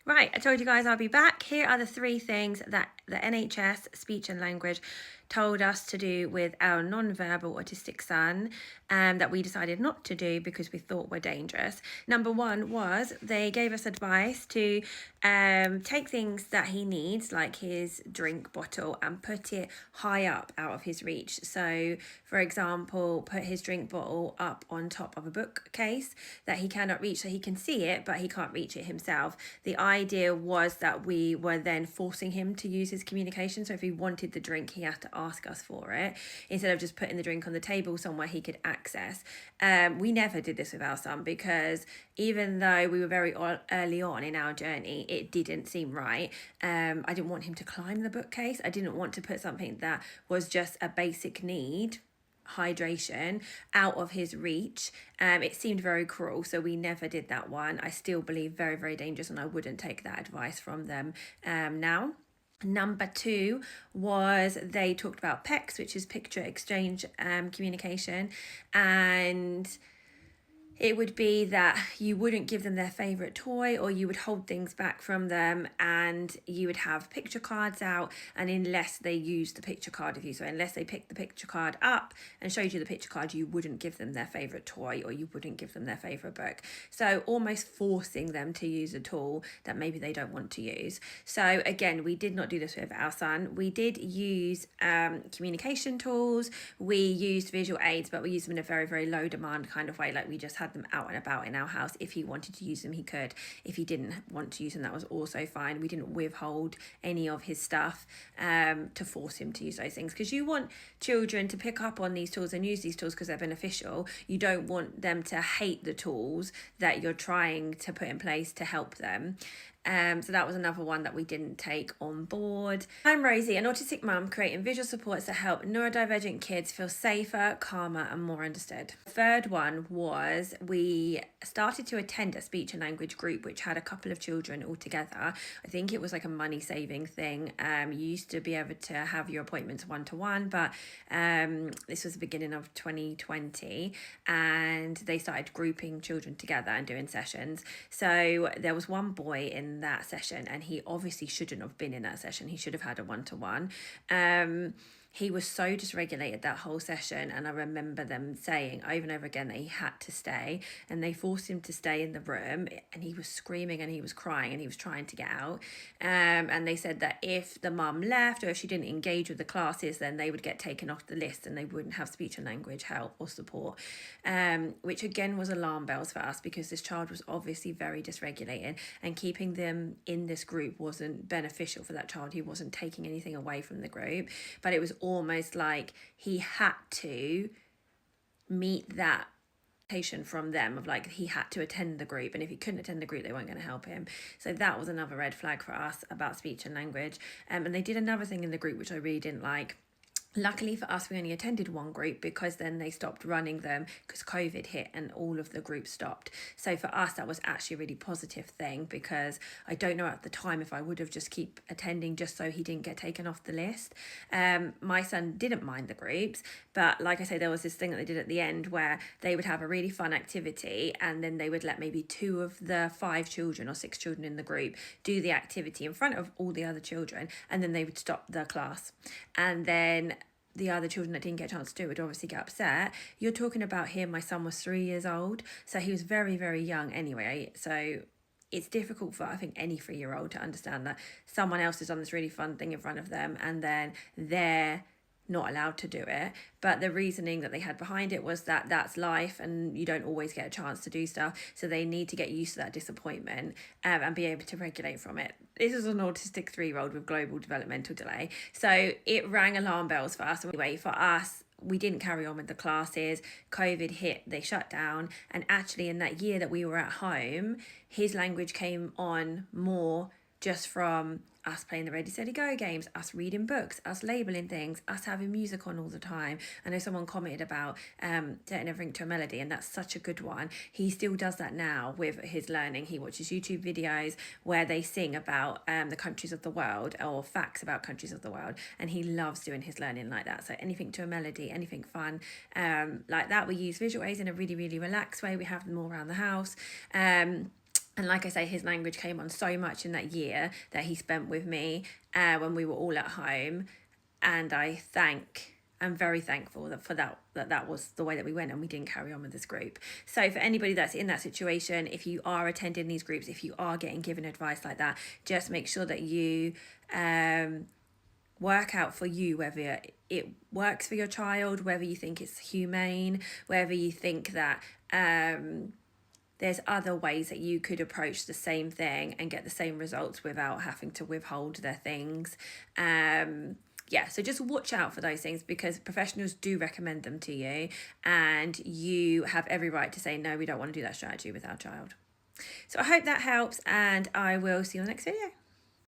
Right, I told you guys I'll be back. Here are the 3 things that the NHS speech and language told us to do with our non-verbal autistic son that we decided not to do because we thought were dangerous. Number 1 was they gave us advice to take things that he needs, like his drink bottle, and put it high up out of his reach. So, for example, put his drink bottle up on top of a bookcase that he cannot reach, so he can see it, but he can't reach it himself. The idea was that we were then forcing him to use his communication. So if he wanted the drink, he had to ask us for it instead of just putting the drink on the table somewhere he could access. We never did this with our son because even though we were very early on in our journey, it didn't seem right. I didn't want him to climb the bookcase. I didn't want to put something that was just a basic need, hydration, out of his reach. It seemed very cruel, so we never did that one. I still believe very, very dangerous, and I wouldn't take that advice from them now. Number 2 was they talked about PECS, which is picture exchange communication, and it would be that you wouldn't give them their favourite toy, or you would hold things back from them, and you would have picture cards out, and unless they used the picture card of you, so unless they picked the picture card up and showed you the picture card, you wouldn't give them their favourite toy, or you wouldn't give them their favourite book. So almost forcing them to use a tool that maybe they don't want to use. So again, we did not do this with our son. We did use communication tools, we used visual aids, but we used them in a very, very low demand kind of way. Like, we just had them out and about in our house. If he wanted to use them, he could. If he didn't want to use them, that was also fine. We didn't withhold any of his stuff to force him to use those things, because you want children to pick up on these tools and use these tools because they're beneficial. You don't want them to hate the tools that you're trying to put in place to help them. So that was another one that we didn't take on board. I'm Rosie, an autistic mum creating visual supports that help neurodivergent kids feel safer, calmer, and more understood. The third one was we started to attend a speech and language group which had a couple of children all together. I think it was like a money saving thing. You used to be able to have your appointments 1-to-1, but this was the beginning of 2020, and they started grouping children together and doing sessions. So there was one boy in that session, and he obviously shouldn't have been in that session. He should have had a 1-to-1. He was so dysregulated that whole session, and I remember them saying over and over again that he had to stay, and they forced him to stay in the room, and he was screaming and he was crying and he was trying to get out. And they said that if the mum left or if she didn't engage with the classes, then they would get taken off the list and they wouldn't have speech and language help or support, which again was alarm bells for us, because this child was obviously very dysregulated, and keeping them in this group wasn't beneficial for that child. He wasn't taking anything away from the group, but it was almost like he had to meet that expectation from them of, like, he had to attend the group, and if he couldn't attend the group, they weren't going to help him. So that was another red flag for us about speech and language. And they did another thing in the group which I really didn't like. Luckily for us, we only attended one group, because then they stopped running them because COVID hit and all of the groups stopped. So for us, that was actually a really positive thing, because I don't know at the time if I would have just keep attending just so he didn't get taken off the list. My son didn't mind the groups, but like I say, there was this thing that they did at the end where they would have a really fun activity, and then they would let maybe 2 of the 5 children or 6 children in the group do the activity in front of all the other children, and then they would stop the class. And then the other children that didn't get a chance to do it would obviously get upset. You're talking about here, my son was 3 years old, so he was very, very young anyway. So it's difficult for, I think, any 3-year-old to understand that someone else has done this really fun thing in front of them, and then they're not allowed to do it. But the reasoning that they had behind it was that that's life and you don't always get a chance to do stuff, so they need to get used to that disappointment and be able to regulate from it. This is an autistic 3-year-old with global developmental delay, so it rang alarm bells for us. Anyway, for us, we didn't carry on with the classes. COVID hit, they shut down, and actually in that year that we were at home, his language came on more just from us playing the Ready, Steady, Go games, us reading books, us labelling things, us having music on all the time. I know someone commented about setting everything to a melody, and that's such a good one. He still does that now with his learning. He watches YouTube videos where they sing about the countries of the world, or facts about countries of the world, and he loves doing his learning like that. So anything to a melody, anything fun like that. We use visual aids in a really, really relaxed way. We have them all around the house. And like I say, his language came on so much in that year that he spent with me when we were all at home. And I'm very thankful that was the way that we went, and we didn't carry on with this group. So for anybody that's in that situation, if you are attending these groups, if you are getting given advice like that, just make sure that you work out for you whether it works for your child, whether you think it's humane, whether you think that there's other ways that you could approach the same thing and get the same results without having to withhold their things. So just watch out for those things, because professionals do recommend them to you, and you have every right to say, no, we don't want to do that strategy with our child. So I hope that helps, and I will see you on the next video.